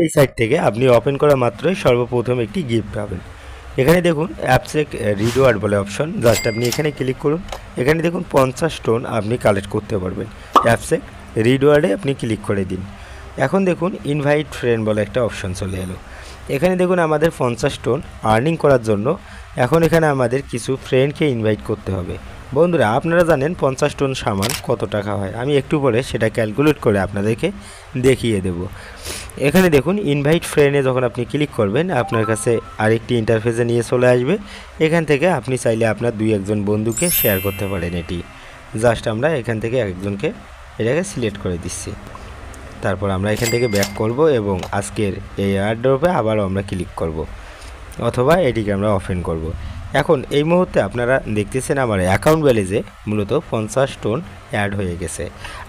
এই সাইট থেকে আপনি ওপেন করা মাত্রই সর্বপ্রথম একটি গিফট পাবেন। এখানে দেখুন অ্যাপসেক রিওয়ার্ড বলে অপশন, জাস্ট আপনি এখানে ক্লিক করুন। এখানে দেখুন 50 টোন আপনি কালেক্ট করতে পারবেন। অ্যাপসেক রিওয়ার্ডে আপনি ক্লিক করে দিন। এখন দেখুন ইনভাইট ফ্রেন্ড বলে একটা অপশন চলে এলো। এখানে দেখুন আমাদের 50 টোন আর্নিং করার জন্য এখন এখানে আমাদের কিছু ফ্রেন্ডকে ইনভাইট করতে হবে। বন্ধুরা আপনারা জানেন 50 টোন সামান কত টাকা হয়, আমি একটু পরে সেটা ক্যালকুলেট করে আপনাদেরকে দেখিয়ে দেব। এখানে দেখুন ইনভাইট ফ্রেন্ডে যখন আপনি ক্লিক করবেন আপনার কাছে আরেকটি ইন্টারফেসে নিয়ে চলে আসবে। এখান থেকে আপনি চাইলে আপনার 2-1 বন্ধুকে শেয়ার করতে পারেন। এটি জাস্ট আমরা এখান থেকে একজনকে এটাকে সিলেক্ট করে দিচ্ছি। তারপর আমরা এখান থেকে ব্যাক করব এবং আজকের এই এয়ারড্রপে আবারও আমরা ক্লিক করব, অথবা এটিকে আমরা ওপেন করব। এখন এই মুহূর্তে আপনারা দেখতেছেন আমার অ্যাকাউন্ট ব্যালেন্সে মূলত 50 টোন অ্যাড হয়ে গেছে।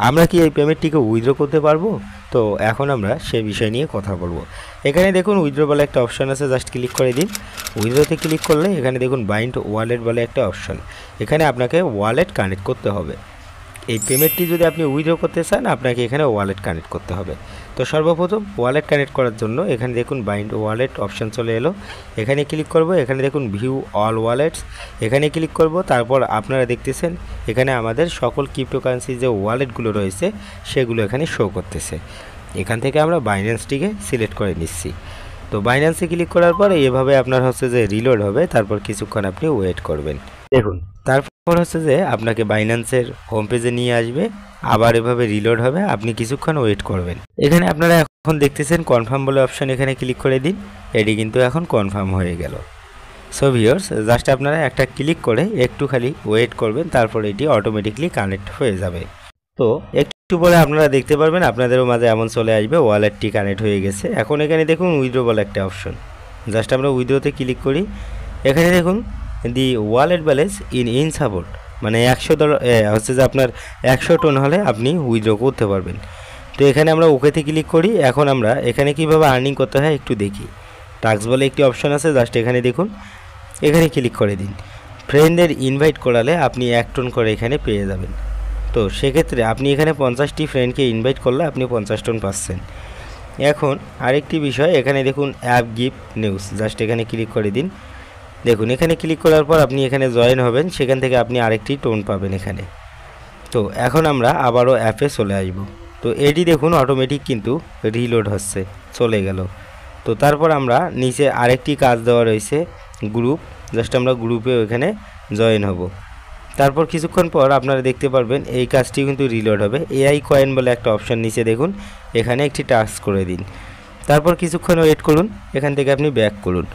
আমরা কি এই পেমেন্টটিকে উইথড্র করতে পারবো? তো এখন আমরা সেই বিষয় নিয়ে কথা বলবো। এখানে দেখুন উইথড্র বলে একটা অপশন আছে, জাস্ট ক্লিক করে দিন। উইথড্রতে ক্লিক করলে এখানে দেখুন বাইন্ড ওয়ালেট বলে একটা অপশন, এখানে আপনাকে ওয়ালেট কানেক্ট করতে হবে। এই পেমেন্টটি যদি আপনি উইথড্র করতে চান আপনাকে এখানে ওয়ালেট কানেক্ট করতে হবে। তো সর্বপ্রথম ওয়ালেট কানেক্ট করার জন্য এখানে দেখুন বাইন্ড ওয়ালেট অপশন চলে এলো। এখানে ক্লিক করব। এখানে দেখুন ভিউ অল ওয়ালেটস, এখানে ক্লিক করব। তারপর আপনারা দেখতেছেন এখানে আমাদের সকল ক্রিপ্টোকারেন্সি যে ওয়ালেটগুলো রয়েছে সেগুলো এখানে শো করতেছে। এখান থেকে আমরা বাইন্যান্সটিকে সিলেক্ট করে নিচ্ছি। তো বাইন্যান্সে ক্লিক করার পর এভাবে আপনার হচ্ছে যে রিলোড হবে, তারপর কিছুক্ষণ আপনি ওয়েট করবেন। দেখুন তারপর হচ্ছে যে আপনাকে বাইন্যান্সের হোম পেজে নিয়ে আসবে, আবার এভাবে রিলোড হবে, আপনি কিছুক্ষণ ওয়েট করবেন। এখানে আপনারা এখন দেখতেছেন কনফার্ম বলে অপশন, এখানে ক্লিক করে দিন। এটি কিন্তু এখন কনফার্ম হয়ে গেল। সো ভিউয়ার্স জাস্ট আপনারা একটা ক্লিক করে একটু খালি ওয়েট করবেন, তারপর এটি অটোমেটিকলি কানেক্ট হয়ে যাবে। তো একটু পরে আপনারা দেখতে পারবেন আপনাদেরও মাঝে এমন চলে আসবে ওয়ালেটটি কানেক্ট হয়ে গেছে। এখন এখানে দেখুন উইথড্র বলে একটা অপশন, জাস্ট আমরা উইথড্রতে ক্লিক করি। এখানে দেখুন দি ওয়ালেট ব্যালেন্স ইন সাপোর্ট, মানে $100 হচ্ছে যে আপনার 100 টোন হলে আপনি উইথড্র করতে পারবেন। তো এখানে আমরা ওকেতে ক্লিক করি। এখন আমরা এখানে কিভাবে আর্নিং করতে হয় একটু দেখি। টাস্ক বলে একটি অপশন আছে, জাস্ট এখানে দেখুন, এখানে ক্লিক করে দিন। ফ্রেন্ডদের ইনভাইট করালে আপনি 1 টোন করে এখানে পেয়ে যাবেন। তো সেক্ষেত্রে আপনি এখানে 50টি ফ্রেন্ডকে ইনভাইট করলে আপনি 50 টোন পাচ্ছেন। এখন আরেকটি বিষয়, এখানে দেখুন অ্যাপ গিফট নিউজ, জাস্ট এখানে ক্লিক করে দিন। দেখুন এখানে ক্লিক করার পর আপনি এখানে জয়েন হবেন, সেখান থেকে আপনি আরেকটি টোন পাবেন এখানে। তো এখন আমরা আবারও অ্যাপে চলে আসব। তো এটি দেখুন অটোমেটিক কিন্তু রিলোড হচ্ছে, চলে গেল। তো তারপর আমরা নিচে আরেকটি কাজ দেওয়া রয়েছে গ্রুপ, জাস্ট আমরা গ্রুপে এখানে জয়েন হব। তারপর কিছুক্ষণ পর আপনারা দেখতে পারবেন এই কাজটি কিন্তু রিলোড হবে। এআই কয়েন বলে একটা অপশন নিচে দেখুন, এখানে একটি টাস্ক করে দিন। তারপর কিছুক্ষণ ওয়েট করুন, এখান থেকে আপনি ব্যাক করুন,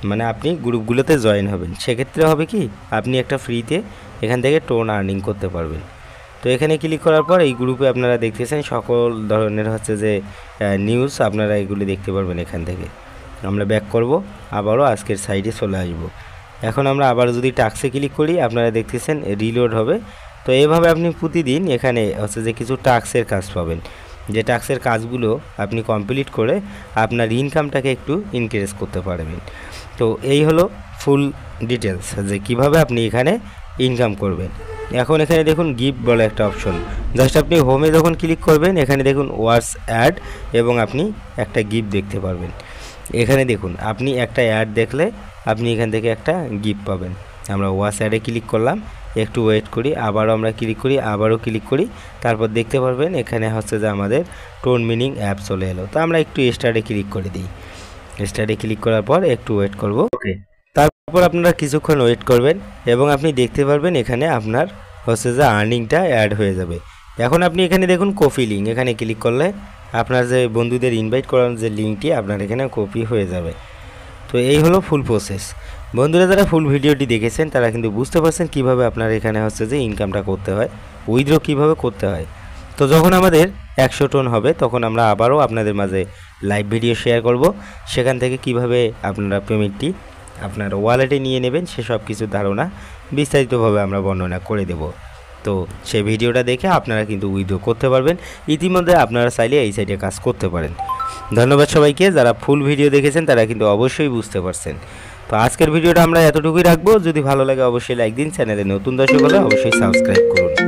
মানে আপনি গ্রুপগুলোতে জয়েন হবেন। সেক্ষেত্রে হবে কি আপনি একটা ফ্রিতে এখান থেকে টোন আর্নিং করতে পারবেন। তো এখানে ক্লিক করার পর এই গ্রুপে আপনারা দেখতেছেন সকল ধরনের হচ্ছে যে নিউজ আপনারা এগুলি দেখতে পারবেন এখান থেকে। আমরা ব্যাক করব, আবারও আজকের সাইডে চলে আসব। এখন আমরা আবার যদি টাস্কে ক্লিক করি আপনারা দেখতেছেন রিলোড হবে। তো এইভাবে আপনি প্রতিদিন এখানে হচ্ছে যে কিছু টাস্কের কাজ পাবেন, যে টাস্কের কাজগুলো আপনি কমপ্লিট করে আপনার ইনকামটাকে একটু ইনক্রিজ করতে পারবেন। তো এই হলো ফুল ডিটেলস যে কিভাবে আপনি এখানে ইনকাম করবেন। এখন এখানে দেখুন গিফট বলে একটা অপশন, জাস্ট আপনি হোমে যখন ক্লিক করবেন এখানে দেখুন ওয়াচ অ্যাড এবং আপনি একটা গিফট দেখতে পারবেন। এখানে দেখুন আপনি একটা অ্যাড দেখলে আপনি এখান থেকে একটা গিফট পাবেন। আমরা ওয়াচ অ্যাডে ক্লিক করলাম, একটু ওয়েট করি, আবারও আমরা ক্লিক করি, আবারও ক্লিক করি, তারপর দেখতে পারবেন এখানে হচ্ছে যে আমাদের টোন মিনিং অ্যাপ চলে এলো। তো আমরা একটু স্টার্টে ক্লিক করে দিই। স্টার্টে ক্লিক করার পর একটু ওয়েট করব, ওকে। তারপর আপনারা কিছুক্ষণ ওয়েট করবেন এবং আপনি দেখতে পারবেন এখানে আপনার হচ্ছে যে আর্নিংটা অ্যাড হয়ে যাবে। এখন আপনি এখানে দেখুন কপি লিঙ্ক, এখানে ক্লিক করলে আপনার যে বন্ধুদের ইনভাইট করার যে লিঙ্কটি আপনার এখানে কপি হয়ে যাবে। তো এই হলো ফুল প্রসেস। বন্ধুরা যারা ফুল ভিডিওটি দেখেছেন তারা কিন্তু বুঝতে পারছেন কিভাবে আপনার এখানে হচ্ছে যে ইনকামটা করতে হয়, উইথড্র কিভাবে করতে হয়। তো যখন আমাদের 100 টোন হবে তখন আমরা আবারও আপনাদের মাঝে লাইভ ভিডিও শেয়ার করব, সেখান থেকে কিভাবে আপনারা পেমেন্টটি আপনার ওয়ালেটে নিয়ে নেবেন সেসব কিছু ধারণা বিস্তারিতভাবে আমরা বর্ণনা করে দেব। তো সেই ভিডিওটা দেখে আপনারা কিন্তু উইথড্র করতে পারবেন। ইতিমধ্যে আপনারা চাইলে এই সাইটে কাজ করতে পারেন। ধন্যবাদ সবাইকে, যারা ফুল ভিডিও দেখেছেন তারা কিন্তু অবশ্যই বুঝতে পারছেন। তো আজকের ভিডিওটা আমরা এতটুকুই রাখবো। যদি ভালো লাগে অবশ্যই লাইক দিন, চ্যানেলে নতুন দর্শক হলে অবশ্যই সাবস্ক্রাইব করুন।